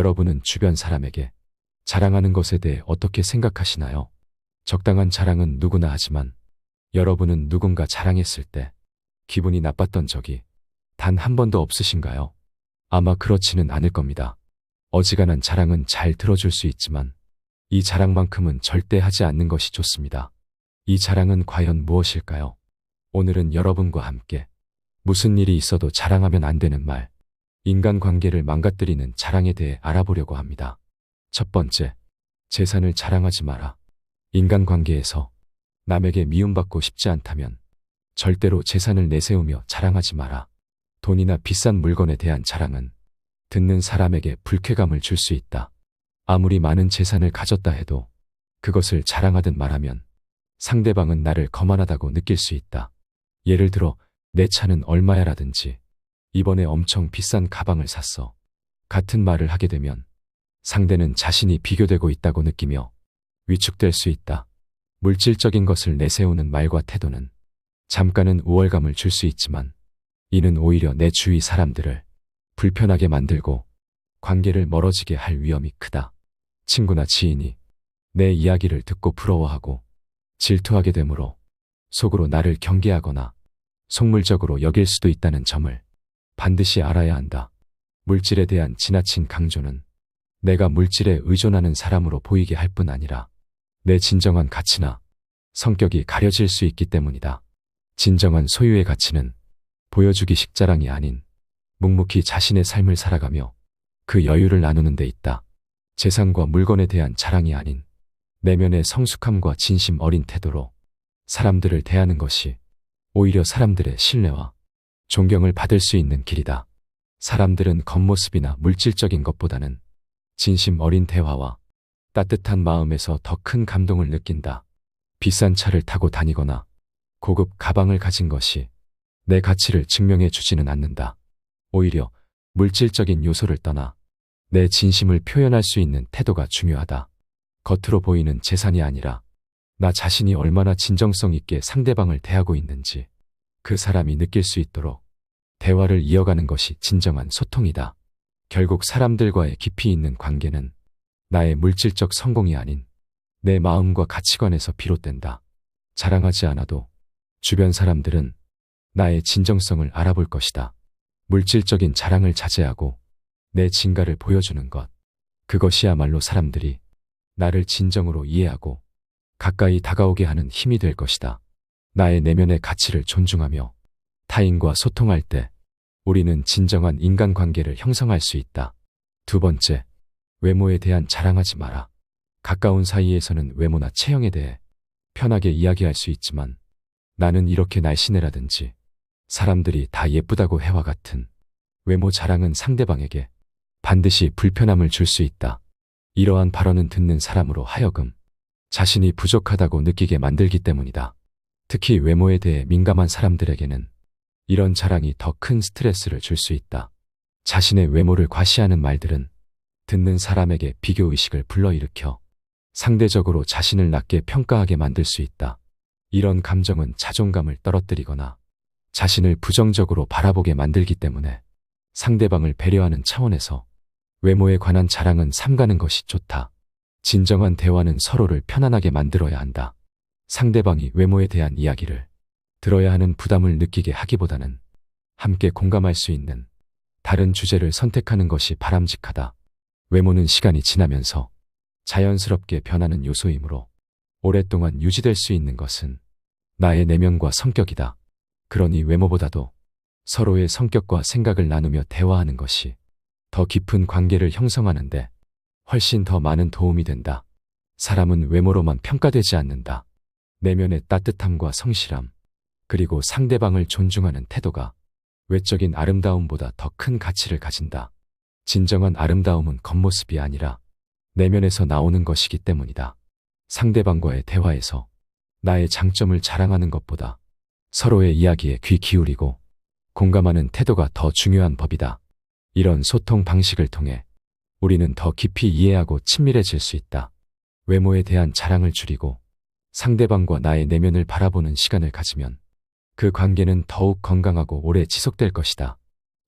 여러분은 주변 사람에게 자랑하는 것에 대해 어떻게 생각하시나요? 적당한 자랑은 누구나 하지만 여러분은 누군가 자랑했을 때 기분이 나빴던 적이 단 한 번도 없으신가요? 아마 그렇지는 않을 겁니다. 어지간한 자랑은 잘 들어줄 수 있지만 이 자랑만큼은 절대 하지 않는 것이 좋습니다. 이 자랑은 과연 무엇일까요? 오늘은 여러분과 함께 무슨 일이 있어도 자랑하면 안 되는 말, 인간관계를 망가뜨리는 자랑에 대해 알아보려고 합니다. 첫 번째, 재산을 자랑하지 마라. 인간관계에서 남에게 미움받고 싶지 않다면 절대로 재산을 내세우며 자랑하지 마라. 돈이나 비싼 물건에 대한 자랑은 듣는 사람에게 불쾌감을 줄 수 있다. 아무리 많은 재산을 가졌다 해도 그것을 자랑하듯 말하면 상대방은 나를 거만하다고 느낄 수 있다. 예를 들어 내 차는 얼마야 라든지 이번에 엄청 비싼 가방을 샀어. 같은 말을 하게 되면 상대는 자신이 비교되고 있다고 느끼며 위축될 수 있다. 물질적인 것을 내세우는 말과 태도는 잠깐은 우월감을 줄 수 있지만 이는 오히려 내 주위 사람들을 불편하게 만들고 관계를 멀어지게 할 위험이 크다. 친구나 지인이 내 이야기를 듣고 부러워하고 질투하게 되므로 속으로 나를 경계하거나 속물적으로 여길 수도 있다는 점을 반드시 알아야 한다. 물질에 대한 지나친 강조는 내가 물질에 의존하는 사람으로 보이게 할 뿐 아니라 내 진정한 가치나 성격이 가려질 수 있기 때문이다. 진정한 소유의 가치는 보여주기식 자랑이 아닌 묵묵히 자신의 삶을 살아가며 그 여유를 나누는 데 있다. 재산과 물건에 대한 자랑이 아닌 내면의 성숙함과 진심 어린 태도로 사람들을 대하는 것이 오히려 사람들의 신뢰와 존경을 받을 수 있는 길이다. 사람들은 겉모습이나 물질적인 것보다는 진심 어린 대화와 따뜻한 마음에서 더 큰 감동을 느낀다. 비싼 차를 타고 다니거나 고급 가방을 가진 것이 내 가치를 증명해 주지는 않는다. 오히려 물질적인 요소를 떠나 내 진심을 표현할 수 있는 태도가 중요하다. 겉으로 보이는 재산이 아니라 나 자신이 얼마나 진정성 있게 상대방을 대하고 있는지 그 사람이 느낄 수 있도록 대화를 이어가는 것이 진정한 소통이다. 결국 사람들과의 깊이 있는 관계는 나의 물질적 성공이 아닌 내 마음과 가치관에서 비롯된다. 자랑하지 않아도 주변 사람들은 나의 진정성을 알아볼 것이다. 물질적인 자랑을 자제하고 내 진가를 보여주는 것. 그것이야말로 사람들이 나를 진정으로 이해하고 가까이 다가오게 하는 힘이 될 것이다. 나의 내면의 가치를 존중하며 타인과 소통할 때 우리는 진정한 인간관계를 형성할 수 있다. 두 번째, 외모에 대한 자랑하지 마라. 가까운 사이에서는 외모나 체형에 대해 편하게 이야기할 수 있지만 나는 이렇게 날씬해라든지 사람들이 다 예쁘다고 해와 같은 외모 자랑은 상대방에게 반드시 불편함을 줄 수 있다. 이러한 발언은 듣는 사람으로 하여금 자신이 부족하다고 느끼게 만들기 때문이다. 특히 외모에 대해 민감한 사람들에게는 이런 자랑이 더 큰 스트레스를 줄 수 있다. 자신의 외모를 과시하는 말들은 듣는 사람에게 비교의식을 불러일으켜 상대적으로 자신을 낮게 평가하게 만들 수 있다. 이런 감정은 자존감을 떨어뜨리거나 자신을 부정적으로 바라보게 만들기 때문에 상대방을 배려하는 차원에서 외모에 관한 자랑은 삼가는 것이 좋다. 진정한 대화는 서로를 편안하게 만들어야 한다. 상대방이 외모에 대한 이야기를 들어야 하는 부담을 느끼게 하기보다는 함께 공감할 수 있는 다른 주제를 선택하는 것이 바람직하다. 외모는 시간이 지나면서 자연스럽게 변하는 요소이므로 오랫동안 유지될 수 있는 것은 나의 내면과 성격이다. 그러니 외모보다도 서로의 성격과 생각을 나누며 대화하는 것이 더 깊은 관계를 형성하는데 훨씬 더 많은 도움이 된다. 사람은 외모로만 평가되지 않는다. 내면의 따뜻함과 성실함, 그리고 상대방을 존중하는 태도가 외적인 아름다움보다 더 큰 가치를 가진다. 진정한 아름다움은 겉모습이 아니라 내면에서 나오는 것이기 때문이다. 상대방과의 대화에서 나의 장점을 자랑하는 것보다 서로의 이야기에 귀 기울이고 공감하는 태도가 더 중요한 법이다. 이런 소통 방식을 통해 우리는 더 깊이 이해하고 친밀해질 수 있다. 외모에 대한 자랑을 줄이고 상대방과 나의 내면을 바라보는 시간을 가지면 그 관계는 더욱 건강하고 오래 지속될 것이다.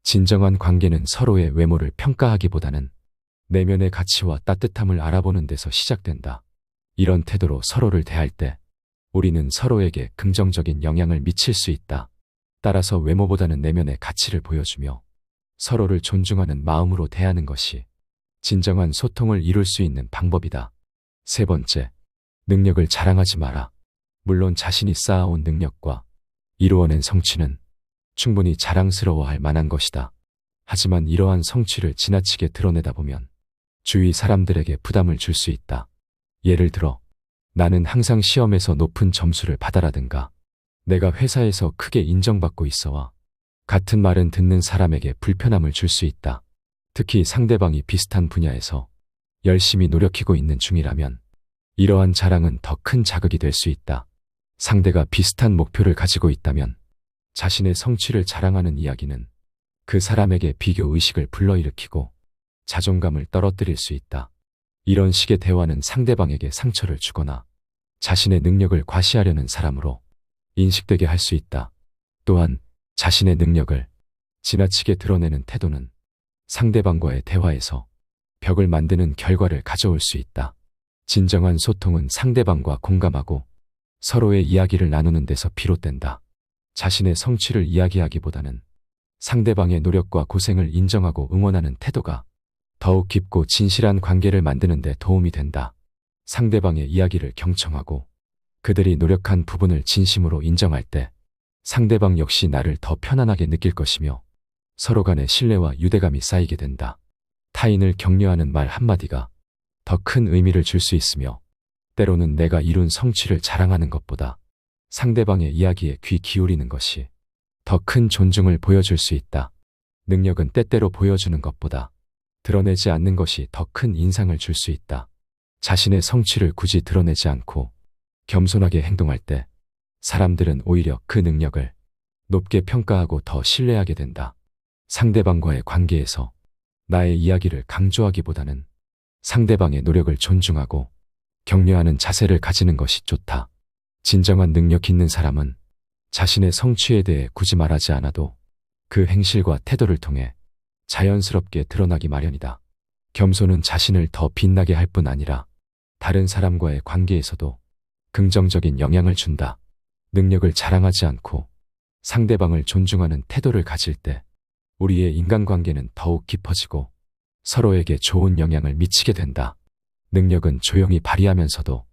진정한 관계는 서로의 외모를 평가하기보다는 내면의 가치와 따뜻함을 알아보는 데서 시작된다. 이런 태도로 서로를 대할 때 우리는 서로에게 긍정적인 영향을 미칠 수 있다. 따라서 외모보다는 내면의 가치를 보여주며 서로를 존중하는 마음으로 대하는 것이 진정한 소통을 이룰 수 있는 방법이다. 세 번째, 능력을 자랑하지 마라. 물론 자신이 쌓아온 능력과 이루어낸 성취는 충분히 자랑스러워할 만한 것이다. 하지만 이러한 성취를 지나치게 드러내다 보면 주위 사람들에게 부담을 줄 수 있다. 예를 들어, 나는 항상 시험에서 높은 점수를 받아라든가, 내가 회사에서 크게 인정받고 있어와 같은 말은 듣는 사람에게 불편함을 줄 수 있다. 특히 상대방이 비슷한 분야에서 열심히 노력하고 있는 중이라면 이러한 자랑은 더 큰 자극이 될 수 있다. 상대가 비슷한 목표를 가지고 있다면 자신의 성취를 자랑하는 이야기는 그 사람에게 비교 의식을 불러일으키고 자존감을 떨어뜨릴 수 있다. 이런 식의 대화는 상대방에게 상처를 주거나 자신의 능력을 과시하려는 사람으로 인식되게 할 수 있다. 또한 자신의 능력을 지나치게 드러내는 태도는 상대방과의 대화에서 벽을 만드는 결과를 가져올 수 있다. 진정한 소통은 상대방과 공감하고 서로의 이야기를 나누는 데서 비롯된다. 자신의 성취를 이야기하기보다는 상대방의 노력과 고생을 인정하고 응원하는 태도가 더욱 깊고 진실한 관계를 만드는 데 도움이 된다. 상대방의 이야기를 경청하고 그들이 노력한 부분을 진심으로 인정할 때 상대방 역시 나를 더 편안하게 느낄 것이며 서로 간의 신뢰와 유대감이 쌓이게 된다. 타인을 격려하는 말 한마디가 더 큰 의미를 줄 수 있으며 때로는 내가 이룬 성취를 자랑하는 것보다 상대방의 이야기에 귀 기울이는 것이 더 큰 존중을 보여줄 수 있다. 능력은 때때로 보여주는 것보다 드러내지 않는 것이 더 큰 인상을 줄 수 있다. 자신의 성취를 굳이 드러내지 않고 겸손하게 행동할 때 사람들은 오히려 그 능력을 높게 평가하고 더 신뢰하게 된다. 상대방과의 관계에서 나의 이야기를 강조하기보다는 상대방의 노력을 존중하고 격려하는 자세를 가지는 것이 좋다. 진정한 능력 있는 사람은 자신의 성취에 대해 굳이 말하지 않아도 그 행실과 태도를 통해 자연스럽게 드러나기 마련이다. 겸손은 자신을 더 빛나게 할 뿐 아니라 다른 사람과의 관계에서도 긍정적인 영향을 준다. 능력을 자랑하지 않고 상대방을 존중하는 태도를 가질 때 우리의 인간관계는 더욱 깊어지고 서로에게 좋은 영향을 미치게 된다. 능력은 조용히 발휘하면서도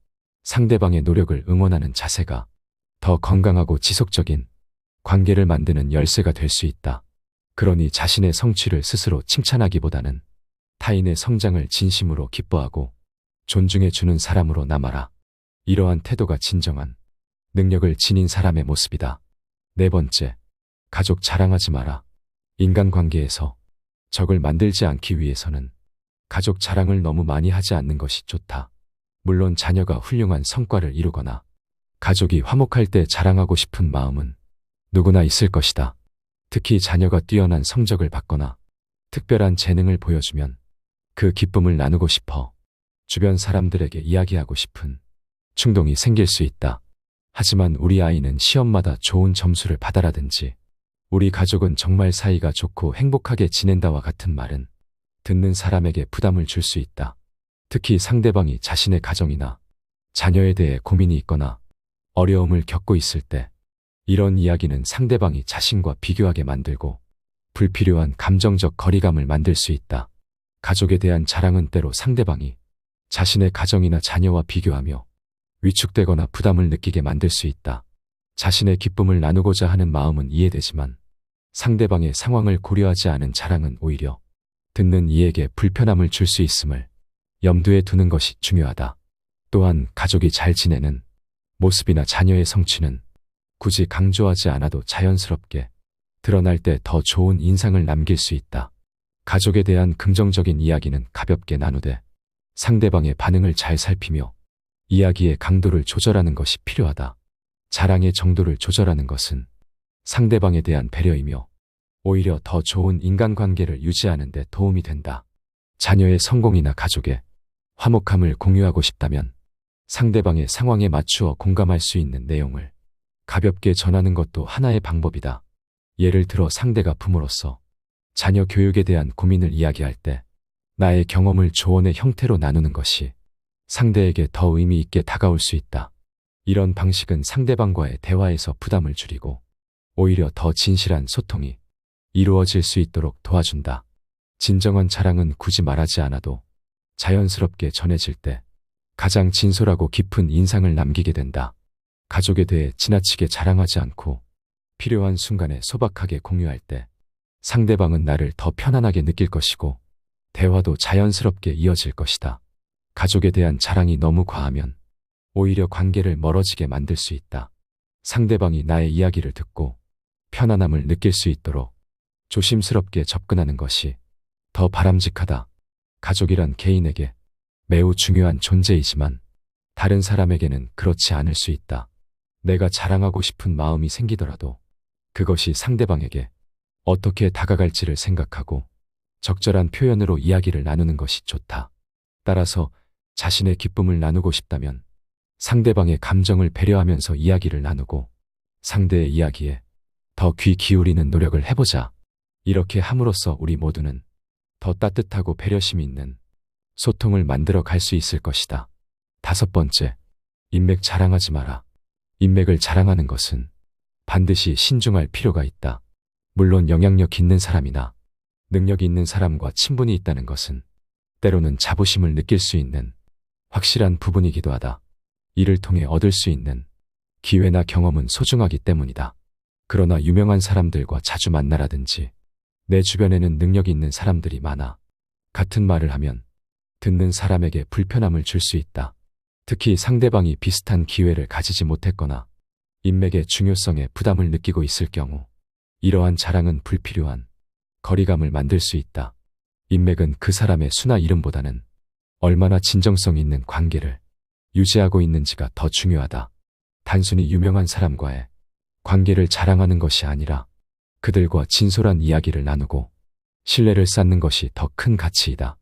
상대방의 노력을 응원하는 자세가 더 건강하고 지속적인 관계를 만드는 열쇠가 될 수 있다. 그러니 자신의 성취를 스스로 칭찬하기보다는 타인의 성장을 진심으로 기뻐하고 존중해 주는 사람으로 남아라. 이러한 태도가 진정한 능력을 지닌 사람의 모습이다. 네 번째, 가족 자랑하지 마라. 인간관계에서 적을 만들지 않기 위해서는 가족 자랑을 너무 많이 하지 않는 것이 좋다. 물론 자녀가 훌륭한 성과를 이루거나 가족이 화목할 때 자랑하고 싶은 마음은 누구나 있을 것이다. 특히 자녀가 뛰어난 성적을 받거나 특별한 재능을 보여주면 그 기쁨을 나누고 싶어 주변 사람들에게 이야기하고 싶은 충동이 생길 수 있다. 하지만 우리 아이는 시험마다 좋은 점수를 받아라든지 우리 가족은 정말 사이가 좋고 행복하게 지낸다와 같은 말은 듣는 사람에게 부담을 줄 수 있다. 특히 상대방이 자신의 가정이나 자녀에 대해 고민이 있거나 어려움을 겪고 있을 때 이런 이야기는 상대방이 자신과 비교하게 만들고 불필요한 감정적 거리감을 만들 수 있다. 가족에 대한 자랑은 때로 상대방이 자신의 가정이나 자녀와 비교하며 위축되거나 부담을 느끼게 만들 수 있다. 자신의 기쁨을 나누고자 하는 마음은 이해되지만 상대방의 상황을 고려하지 않은 자랑은 오히려 듣는 이에게 불편함을 줄 수 있음을 염두에 두는 것이 중요하다. 또한 가족이 잘 지내는 모습이나 자녀의 성취는 굳이 강조하지 않아도 자연스럽게 드러날 때 더 좋은 인상을 남길 수 있다. 가족에 대한 긍정적인 이야기는 가볍게 나누되 상대방의 반응을 잘 살피며 이야기의 강도를 조절하는 것이 필요하다. 자랑의 정도를 조절하는 것은 상대방에 대한 배려이며 오히려 더 좋은 인간관계를 유지하는 데 도움이 된다. 자녀의 성공이나 가족의 화목함을 공유하고 싶다면 상대방의 상황에 맞추어 공감할 수 있는 내용을 가볍게 전하는 것도 하나의 방법이다. 예를 들어 상대가 부모로서 자녀 교육에 대한 고민을 이야기할 때 나의 경험을 조언의 형태로 나누는 것이 상대에게 더 의미 있게 다가올 수 있다. 이런 방식은 상대방과의 대화에서 부담을 줄이고 오히려 더 진실한 소통이 이루어질 수 있도록 도와준다. 진정한 자랑은 굳이 말하지 않아도 자연스럽게 전해질 때 가장 진솔하고 깊은 인상을 남기게 된다. 가족에 대해 지나치게 자랑하지 않고 필요한 순간에 소박하게 공유할 때 상대방은 나를 더 편안하게 느낄 것이고 대화도 자연스럽게 이어질 것이다. 가족에 대한 자랑이 너무 과하면 오히려 관계를 멀어지게 만들 수 있다. 상대방이 나의 이야기를 듣고 편안함을 느낄 수 있도록 조심스럽게 접근하는 것이 더 바람직하다. 가족이란 개인에게 매우 중요한 존재이지만 다른 사람에게는 그렇지 않을 수 있다. 내가 자랑하고 싶은 마음이 생기더라도 그것이 상대방에게 어떻게 다가갈지를 생각하고 적절한 표현으로 이야기를 나누는 것이 좋다. 따라서 자신의 기쁨을 나누고 싶다면 상대방의 감정을 배려하면서 이야기를 나누고 상대의 이야기에 더 귀 기울이는 노력을 해보자. 이렇게 함으로써 우리 모두는 더 따뜻하고 배려심 있는 소통을 만들어 갈 수 있을 것이다. 5번째, 인맥 자랑하지 마라. 인맥을 자랑하는 것은 반드시 신중할 필요가 있다. 물론 영향력 있는 사람이나 능력 있는 사람과 친분이 있다는 것은 때로는 자부심을 느낄 수 있는 확실한 부분이기도 하다. 이를 통해 얻을 수 있는 기회나 경험은 소중하기 때문이다. 그러나 유명한 사람들과 자주 만나라든지 내 주변에는 능력 있는 사람들이 많아 같은 말을 하면 듣는 사람에게 불편함을 줄 수 있다. 특히 상대방이 비슷한 기회를 가지지 못했거나 인맥의 중요성에 부담을 느끼고 있을 경우 이러한 자랑은 불필요한 거리감을 만들 수 있다. 인맥은 그 사람의 수나 이름보다는 얼마나 진정성 있는 관계를 유지하고 있는지가 더 중요하다. 단순히 유명한 사람과의 관계를 자랑하는 것이 아니라 그들과 진솔한 이야기를 나누고 신뢰를 쌓는 것이 더 큰 가치이다.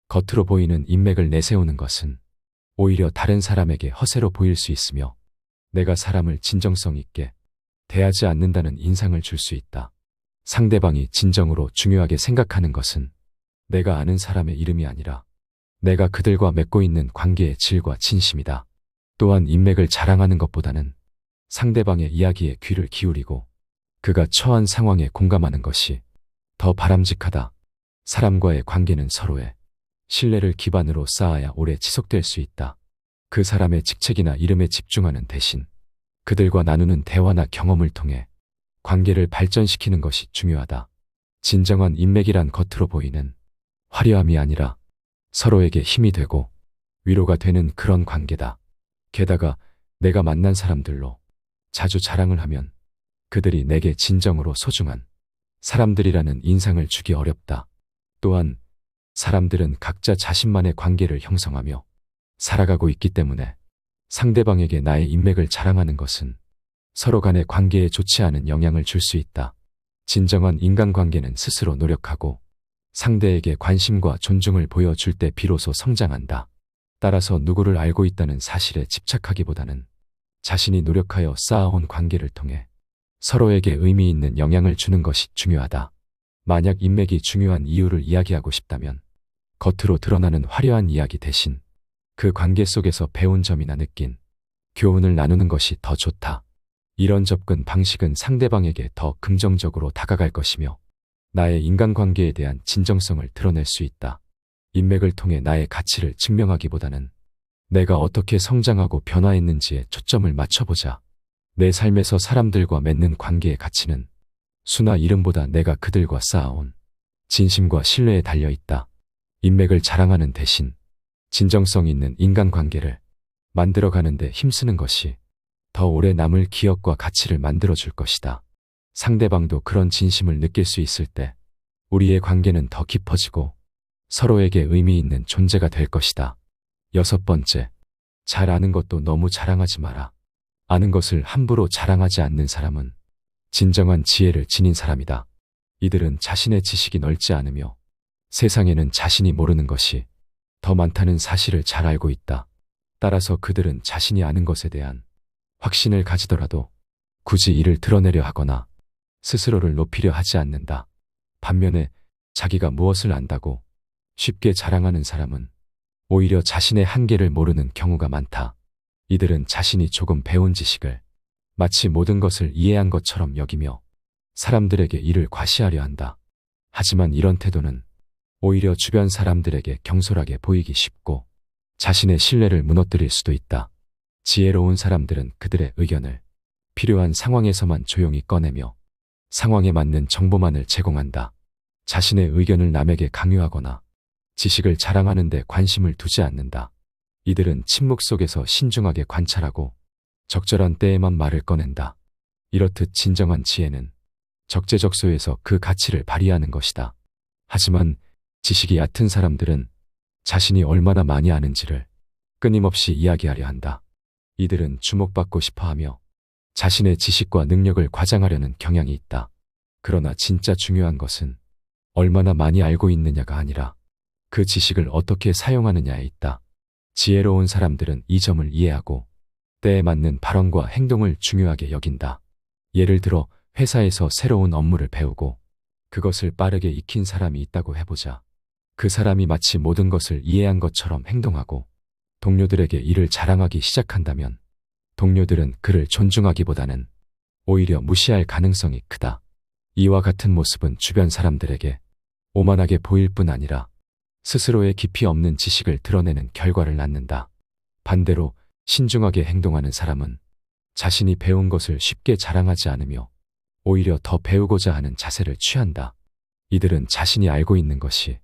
겉으로 보이는 인맥을 내세우는 것은 오히려 다른 사람에게 허세로 보일 수 있으며 내가 사람을 진정성 있게 대하지 않는다는 인상을 줄 수 있다. 상대방이 진정으로 중요하게 생각하는 것은 내가 아는 사람의 이름이 아니라 내가 그들과 맺고 있는 관계의 질과 진심이다. 또한 인맥을 자랑하는 것보다는 상대방의 이야기에 귀를 기울이고 그가 처한 상황에 공감하는 것이 더 바람직하다. 사람과의 관계는 서로의 신뢰를 기반으로 쌓아야 오래 지속될 수 있다. 그 사람의 직책이나 이름에 집중하는 대신 그들과 나누는 대화나 경험을 통해 관계를 발전시키는 것이 중요하다. 진정한 인맥이란 겉으로 보이는 화려함이 아니라 서로에게 힘이 되고 위로가 되는 그런 관계다. 게다가 내가 만난 사람들로 자주 자랑을 하면 그들이 내게 진정으로 소중한 사람들이라는 인상을 주기 어렵다. 또한 사람들은 각자 자신만의 관계를 형성하며 살아가고 있기 때문에 상대방에게 나의 인맥을 자랑하는 것은 서로 간의 관계에 좋지 않은 영향을 줄 수 있다. 진정한 인간관계는 스스로 노력하고 상대에게 관심과 존중을 보여줄 때 비로소 성장한다. 따라서 누구를 알고 있다는 사실에 집착하기보다는 자신이 노력하여 쌓아온 관계를 통해 서로에게 의미 있는 영향을 주는 것이 중요하다. 만약 인맥이 중요한 이유를 이야기하고 싶다면 겉으로 드러나는 화려한 이야기 대신 그 관계 속에서 배운 점이나 느낀 교훈을 나누는 것이 더 좋다. 이런 접근 방식은 상대방에게 더 긍정적으로 다가갈 것이며 나의 인간관계에 대한 진정성을 드러낼 수 있다. 인맥을 통해 나의 가치를 증명하기보다는 내가 어떻게 성장하고 변화했는지에 초점을 맞춰보자. 내 삶에서 사람들과 맺는 관계의 가치는 수나 이름보다 내가 그들과 쌓아온 진심과 신뢰에 달려있다. 인맥을 자랑하는 대신 진정성 있는 인간관계를 만들어가는 데 힘쓰는 것이 더 오래 남을 기억과 가치를 만들어줄 것이다. 상대방도 그런 진심을 느낄 수 있을 때 우리의 관계는 더 깊어지고 서로에게 의미 있는 존재가 될 것이다. 6번째, 잘 아는 것도 너무 자랑하지 마라. 아는 것을 함부로 자랑하지 않는 사람은 진정한 지혜를 지닌 사람이다. 이들은 자신의 지식이 넓지 않으며 세상에는 자신이 모르는 것이 더 많다는 사실을 잘 알고 있다. 따라서 그들은 자신이 아는 것에 대한 확신을 가지더라도 굳이 이를 드러내려 하거나 스스로를 높이려 하지 않는다. 반면에 자기가 무엇을 안다고 쉽게 자랑하는 사람은 오히려 자신의 한계를 모르는 경우가 많다. 이들은 자신이 조금 배운 지식을 마치 모든 것을 이해한 것처럼 여기며 사람들에게 이를 과시하려 한다. 하지만 이런 태도는 오히려 주변 사람들에게 경솔하게 보이기 쉽고 자신의 신뢰를 무너뜨릴 수도 있다. 지혜로운 사람들은 그들의 의견을 필요한 상황에서만 조용히 꺼내며 상황에 맞는 정보만을 제공한다. 자신의 의견을 남에게 강요하거나 지식을 자랑하는 데 관심을 두지 않는다. 이들은 침묵 속에서 신중하게 관찰하고 적절한 때에만 말을 꺼낸다. 이렇듯 진정한 지혜는 적재적소에서 그 가치를 발휘하는 것이다. 하지만 지식이 얕은 사람들은 자신이 얼마나 많이 아는지를 끊임없이 이야기하려 한다. 이들은 주목받고 싶어하며 자신의 지식과 능력을 과장하려는 경향이 있다. 그러나 진짜 중요한 것은 얼마나 많이 알고 있느냐가 아니라 그 지식을 어떻게 사용하느냐에 있다. 지혜로운 사람들은 이 점을 이해하고 때에 맞는 발언과 행동을 중요하게 여긴다. 예를 들어 회사에서 새로운 업무를 배우고 그것을 빠르게 익힌 사람이 있다고 해보자. 그 사람이 마치 모든 것을 이해한 것처럼 행동하고 동료들에게 이를 자랑하기 시작한다면 동료들은 그를 존중하기보다는 오히려 무시할 가능성이 크다. 이와 같은 모습은 주변 사람들에게 오만하게 보일 뿐 아니라 스스로의 깊이 없는 지식을 드러내는 결과를 낳는다. 반대로 신중하게 행동하는 사람은 자신이 배운 것을 쉽게 자랑하지 않으며 오히려 더 배우고자 하는 자세를 취한다. 이들은 자신이 알고 있는 것이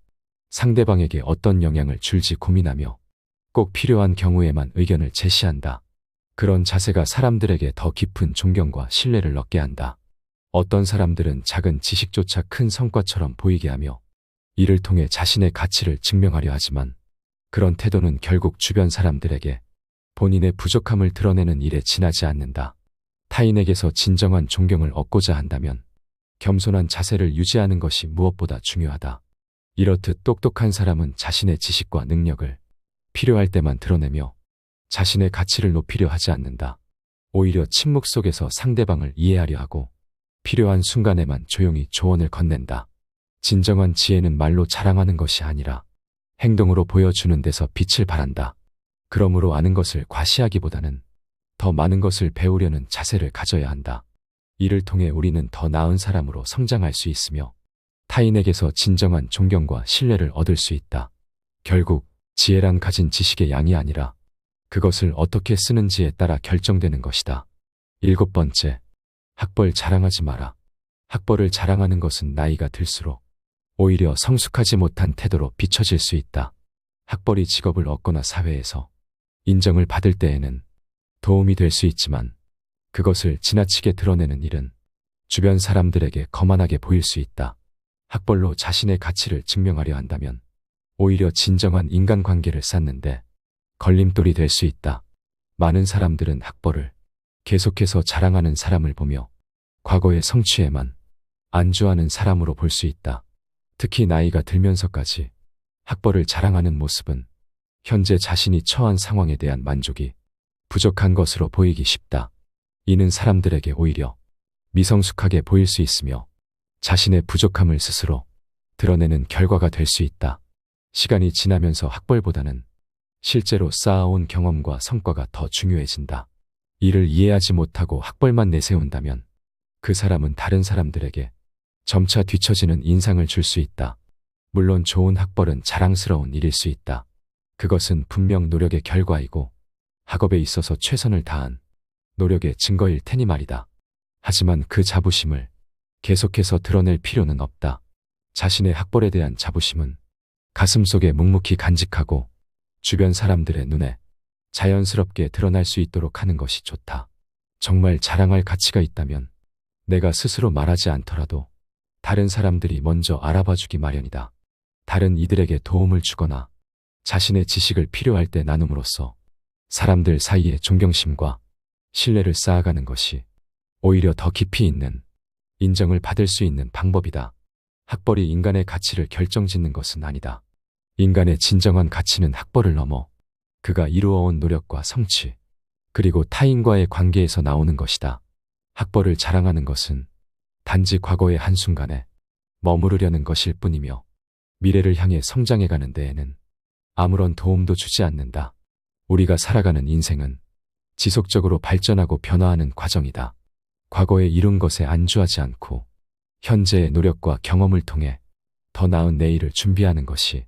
상대방에게 어떤 영향을 줄지 고민하며 꼭 필요한 경우에만 의견을 제시한다. 그런 자세가 사람들에게 더 깊은 존경과 신뢰를 얻게 한다. 어떤 사람들은 작은 지식조차 큰 성과처럼 보이게 하며 이를 통해 자신의 가치를 증명하려 하지만 그런 태도는 결국 주변 사람들에게 본인의 부족함을 드러내는 일에 지나지 않는다. 타인에게서 진정한 존경을 얻고자 한다면 겸손한 자세를 유지하는 것이 무엇보다 중요하다. 이렇듯 똑똑한 사람은 자신의 지식과 능력을 필요할 때만 드러내며 자신의 가치를 높이려 하지 않는다. 오히려 침묵 속에서 상대방을 이해하려 하고 필요한 순간에만 조용히 조언을 건넨다. 진정한 지혜는 말로 자랑하는 것이 아니라 행동으로 보여주는 데서 빛을 발한다. 그러므로 아는 것을 과시하기보다는 더 많은 것을 배우려는 자세를 가져야 한다. 이를 통해 우리는 더 나은 사람으로 성장할 수 있으며 타인에게서 진정한 존경과 신뢰를 얻을 수 있다. 결국 지혜란 가진 지식의 양이 아니라 그것을 어떻게 쓰는지에 따라 결정되는 것이다. 7번째, 학벌 자랑하지 마라. 학벌을 자랑하는 것은 나이가 들수록 오히려 성숙하지 못한 태도로 비춰질 수 있다. 학벌이 직업을 얻거나 사회에서 인정을 받을 때에는 도움이 될 수 있지만 그것을 지나치게 드러내는 일은 주변 사람들에게 거만하게 보일 수 있다. 학벌로 자신의 가치를 증명하려 한다면 오히려 진정한 인간관계를 쌓는데 걸림돌이 될 수 있다. 많은 사람들은 학벌을 계속해서 자랑하는 사람을 보며 과거의 성취에만 안주하는 사람으로 볼 수 있다. 특히 나이가 들면서까지 학벌을 자랑하는 모습은 현재 자신이 처한 상황에 대한 만족이 부족한 것으로 보이기 쉽다. 이는 사람들에게 오히려 미성숙하게 보일 수 있으며 자신의 부족함을 스스로 드러내는 결과가 될 수 있다. 시간이 지나면서 학벌보다는 실제로 쌓아온 경험과 성과가 더 중요해진다. 이를 이해하지 못하고 학벌만 내세운다면 그 사람은 다른 사람들에게 점차 뒤처지는 인상을 줄 수 있다. 물론 좋은 학벌은 자랑스러운 일일 수 있다. 그것은 분명 노력의 결과이고 학업에 있어서 최선을 다한 노력의 증거일 테니 말이다. 하지만 그 자부심을 계속해서 드러낼 필요는 없다. 자신의 학벌에 대한 자부심은 가슴속에 묵묵히 간직하고 주변 사람들의 눈에 자연스럽게 드러날 수 있도록 하는 것이 좋다. 정말 자랑할 가치가 있다면 내가 스스로 말하지 않더라도 다른 사람들이 먼저 알아봐주기 마련이다. 다른 이들에게 도움을 주거나 자신의 지식을 필요할 때 나눔으로써 사람들 사이에 존경심과 신뢰를 쌓아가는 것이 오히려 더 깊이 있는 인정을 받을 수 있는 방법이다. 학벌이 인간의 가치를 결정짓는 것은 아니다. 인간의 진정한 가치는 학벌을 넘어 그가 이루어온 노력과 성취, 그리고 타인과의 관계에서 나오는 것이다. 학벌을 자랑하는 것은 단지 과거의 한순간에 머무르려는 것일 뿐이며 미래를 향해 성장해가는 데에는 아무런 도움도 주지 않는다. 우리가 살아가는 인생은 지속적으로 발전하고 변화하는 과정이다. 과거에 이룬 것에 안주하지 않고 현재의 노력과 경험을 통해 더 나은 내일을 준비하는 것이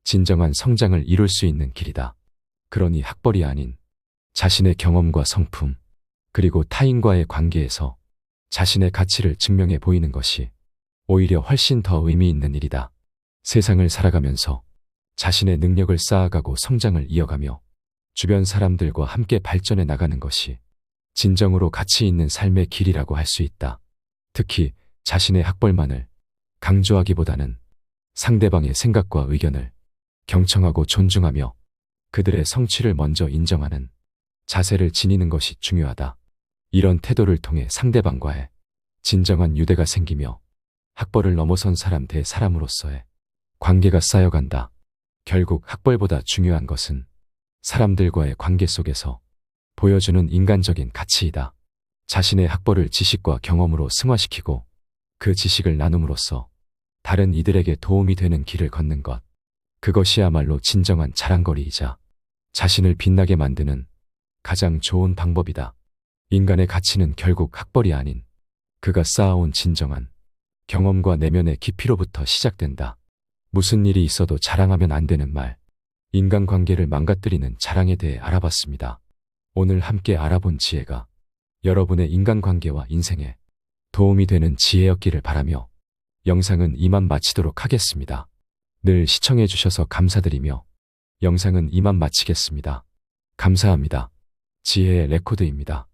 진정한 성장을 이룰 수 있는 길이다. 그러니 학벌이 아닌 자신의 경험과 성품, 그리고 타인과의 관계에서 자신의 가치를 증명해 보이는 것이 오히려 훨씬 더 의미 있는 일이다. 세상을 살아가면서 자신의 능력을 쌓아가고 성장을 이어가며 주변 사람들과 함께 발전해 나가는 것이 진정으로 가치 있는 삶의 길이라고 할 수 있다. 특히 자신의 학벌만을 강조하기보다는 상대방의 생각과 의견을 경청하고 존중하며 그들의 성취를 먼저 인정하는 자세를 지니는 것이 중요하다. 이런 태도를 통해 상대방과의 진정한 유대가 생기며 학벌을 넘어선 사람 대 사람으로서의 관계가 쌓여간다. 결국 학벌보다 중요한 것은 사람들과의 관계 속에서 보여주는 인간적인 가치이다. 자신의 학벌을 지식과 경험으로 승화시키고 그 지식을 나눔으로써 다른 이들에게 도움이 되는 길을 걷는 것. 그것이야말로 진정한 자랑거리이자 자신을 빛나게 만드는 가장 좋은 방법이다. 인간의 가치는 결국 학벌이 아닌 그가 쌓아온 진정한 경험과 내면의 깊이로부터 시작된다. 무슨 일이 있어도 자랑하면 안 되는 말. 인간관계를 망가뜨리는 자랑에 대해 알아봤습니다. 오늘 함께 알아본 지혜가 여러분의 인간관계와 인생에 도움이 되는 지혜였기를 바라며 영상은 이만 마치도록 하겠습니다. 늘 시청해 주셔서 감사드리며 영상은 이만 마치겠습니다. 감사합니다. 지혜의 레코드입니다.